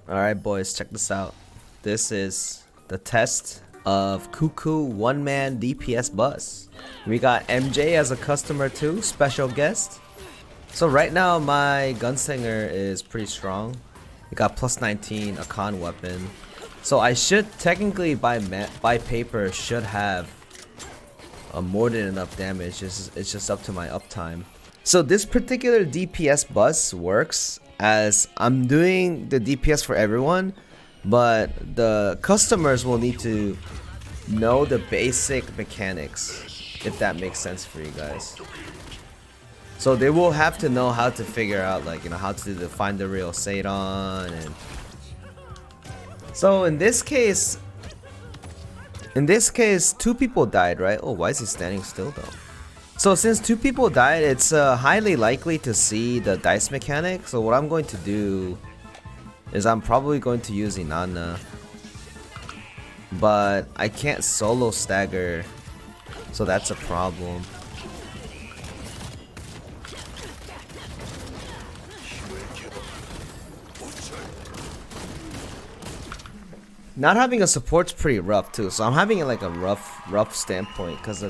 Alright boys, check this out. This is the test of KuKu one-man DPS bus. We got MJ as a customer too, special guest. So right now my gunslinger is pretty strong. We got plus 19, a con weapon. So I should technically by paper should have more than enough damage. It's just up to my uptime. So this particular DPS bus works as I'm doing the DPS for everyone, but the customers will need to know the basic mechanics, if that makes sense for you guys. So they will have to know how to figure out, like, you know, how to find the real Sadon. And so in this case, two people died, right? Oh, why is he standing still though? So since two people died, it's highly likely to see the dice mechanic. So what I'm going to do is I'm probably going to use Inanna, but I can't solo stagger, so that's a problem. Not having a support's pretty rough too, so I'm having like a rough standpoint because the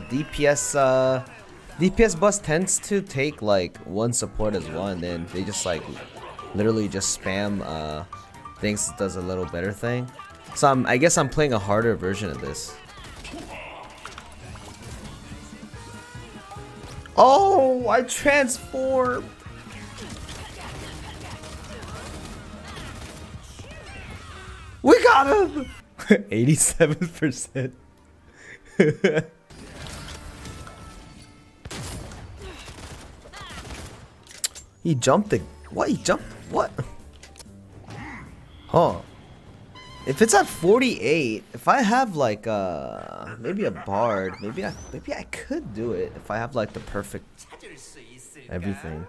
DPS bus tends to take like one support as well, and then they just like literally just spam things that does a little better thing. So I guess I'm playing a harder version of this. Oh, I transformed. We got him. 87%. He jumped it. What? He jumped? What? Huh. If it's at 48, if I have like maybe a bard, maybe I could do it if I have like the perfect everything.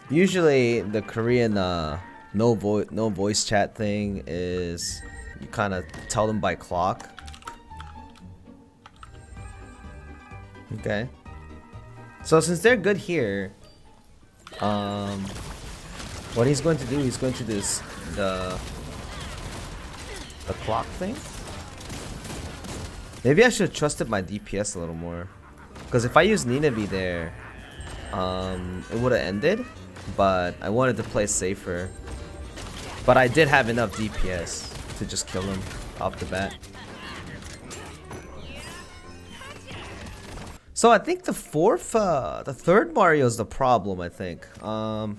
Usually the Korean no voice chat thing is you kind of tell them by clock. Okay. So since they're good here, what he's going to do, he's going to do the clock thing. Maybe I should have trusted my DPS a little more, because if I use Ninabe there, it would have ended, but I wanted to play safer. But I did have enough DPS to just kill him off the bat. So I think the third Mario is the problem, I think. For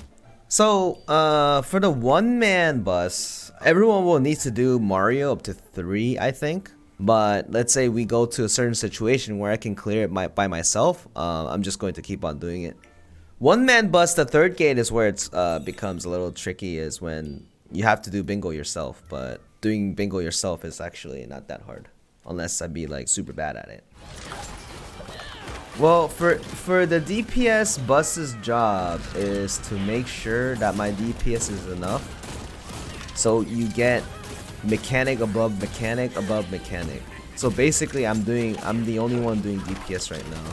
the one-man bus, everyone will need to do Mario up to 3, I think. But let's say we go to a certain situation where I can clear it by myself. I'm just going to keep on doing it. One-man bus, the third gate is where it becomes a little tricky, is when you have to do bingo yourself. But doing bingo yourself is actually not that hard, unless I be like super bad at it. Well, for the DPS bus's job is to make sure that my DPS is enough. So you get mechanic above mechanic above mechanic. So basically I'm the only one doing DPS right now.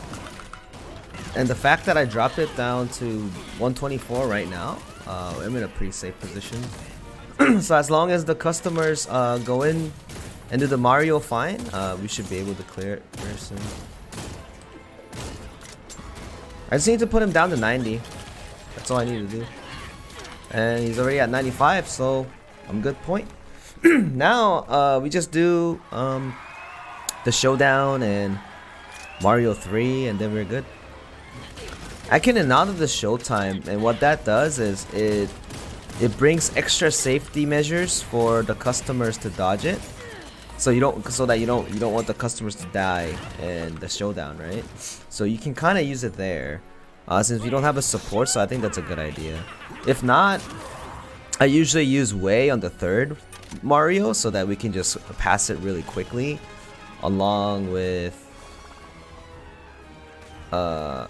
And the fact that I dropped it down to 124 right now, I'm in a pretty safe position. So as long as the customers go in and do the Mario fine, we should be able to clear it very soon. I just need to put him down to 90. That's all I need to do. And he's already at 95, so I'm good point. Now, we just do the showdown and Mario 3, and then we're good. I can announce the showtime, and what that does is it brings extra safety measures for the customers to dodge it. So you don't want the customers to die in the showdown, right? So you can kind of use it there, since we don't have a support. So I think that's a good idea. If not, I usually use Wei on the third Mario so that we can just pass it really quickly, along with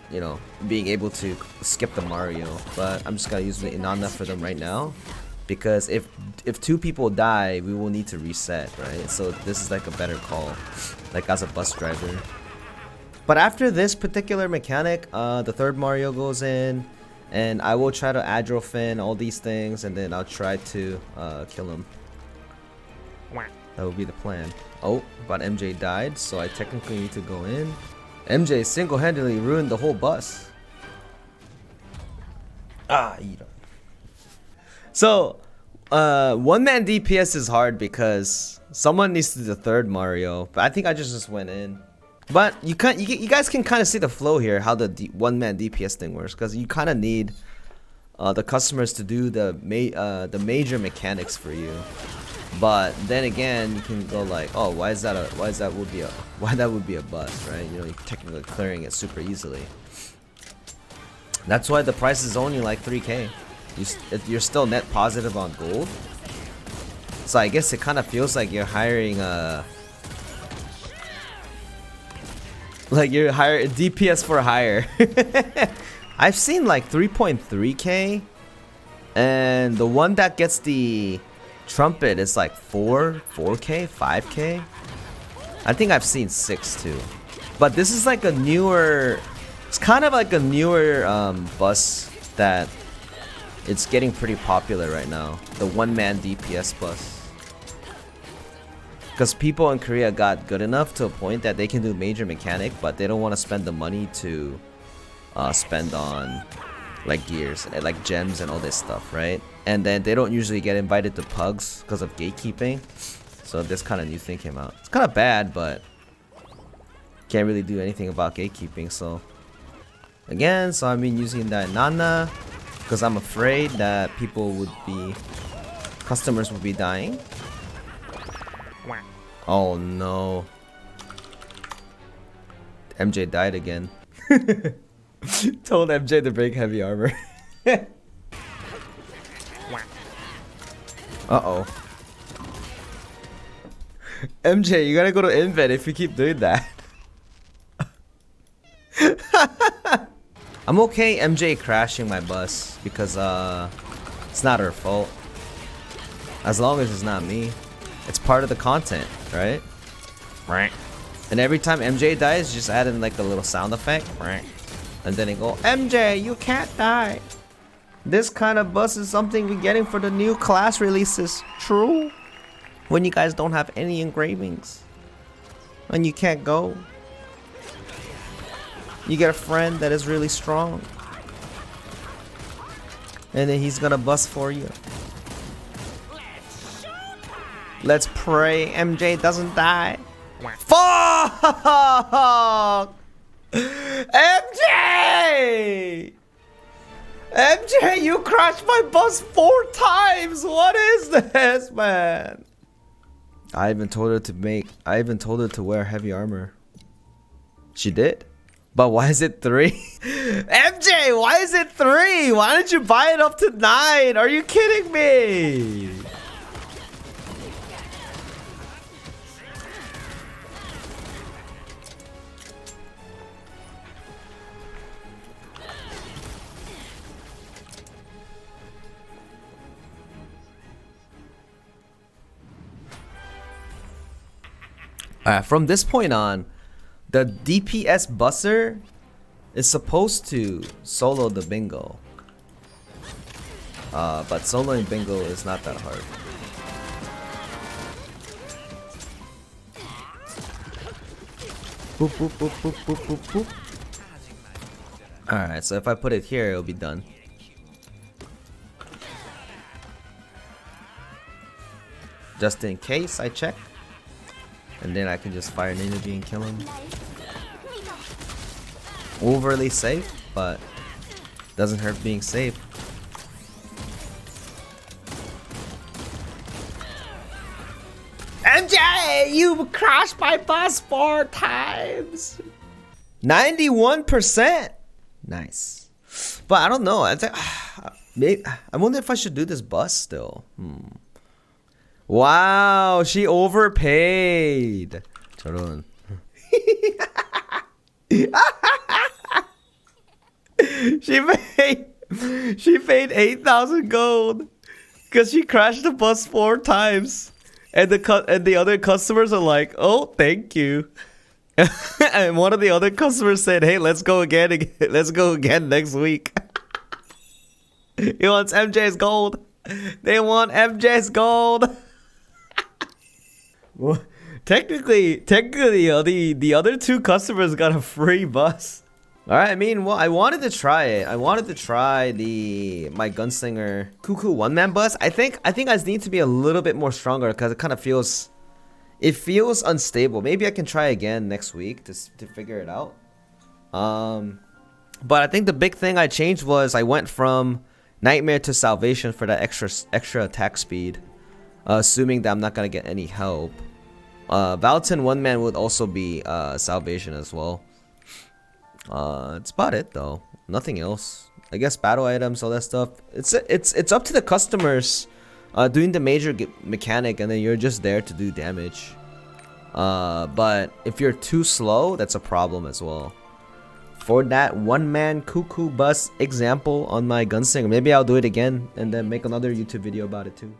you know, being able to skip the Mario. But I'm just gonna use the Inanna for them right now, because if two people die, we will need to reset, right? So this is like a better call, like as a bus driver. But after this particular mechanic, the third Mario goes in, and I will try to aggro Finn, all these things, and then I'll try to kill him. That would be the plan. Oh, but MJ died, so I technically need to go in. MJ single-handedly ruined the whole bus. Ah, eat it. So, one-man DPS is hard because someone needs to do the third Mario. But I think I just went in. But you guys can kind of see the flow here, how the one-man DPS thing works, because you kind of need the customers to do the major mechanics for you. But then again, you can go like, oh, why that would be a bust, right? You know, you're technically clearing it super easily. That's why the price is only like 3K. You're still net positive on gold. So I guess it kind of feels like you're hiring like you're hiring DPS for hire. I've seen like 3.3K, and the one that gets the trumpet is like 4K, 5K. I think I've seen 6 too. But this is like a newer, it's kind of like a newer bus that it's getting pretty popular right now. The one-man DPS bus. Because people in Korea got good enough to a point that they can do major mechanic, but they don't want to spend the money to spend on like gears, like gems and all this stuff, right? And then they don't usually get invited to pugs because of gatekeeping. So this kind of new thing came out. It's kind of bad, but can't really do anything about gatekeeping. So again, so I've been using that Nana because I'm afraid that customers would be dying. Oh no. MJ died again. Told MJ to break heavy armor. Uh-oh. MJ, you gotta go to invent if you keep doing that. I'm okay MJ crashing my bus because it's not her fault. As long as it's not me. It's part of the content, right? And every time MJ dies, just add in like a little sound effect. And then it go, MJ, you can't die. This kind of bus is something we're getting for the new class releases. True. When you guys don't have any engravings. And you can't go. You get a friend that is really strong. And then he's gonna bus for you. Let's pray MJ doesn't die. Fuck! MJ! MJ, you crashed my bus 4 times! What is this, man? I even told her to wear heavy armor. She did? But why is it 3? MJ, why is it 3? Why didn't you buy it up to 9? Are you kidding me? From this point on, the DPS busser is supposed to solo the bingo. But soloing bingo is not that hard. Boop, boop, boop, boop, boop, boop, boop. Alright, so if I put it here, it'll be done. Just in case I check. And then I can just fire an energy and kill him. Overly safe, but doesn't hurt being safe. MJ, you crashed my bus 4 times. 91%. Nice. But I don't know. I think maybe I wonder if I should do this bus still. Wow, she overpaid. 저런. She paid 8,000 gold because she crashed the bus 4 times, and the other customers are like, "Oh, thank you." And one of the other customers said, "Hey, let's go again. Let's go again next week." He wants MJ's gold. They want MJ's gold. Well, technically, the other two customers got a free bus. All right, I mean, well, I wanted to try it. I wanted to try my gunslinger KuKu one-man bus. I think I just need to be a little bit more stronger because it kind of feels, unstable. Maybe I can try again next week to figure it out. But I think the big thing I changed was I went from Nightmare to Salvation for that extra attack speed, assuming that I'm not gonna get any help. Valton one man would also be Salvation as well. It's about it though. Nothing else. I guess battle items, all that stuff. It's up to the customers doing the major mechanic, and then you're just there to do damage. But if you're too slow, that's a problem as well. For that one-man KuKu bus example on my gunslinger, maybe I'll do it again and then make another YouTube video about it too.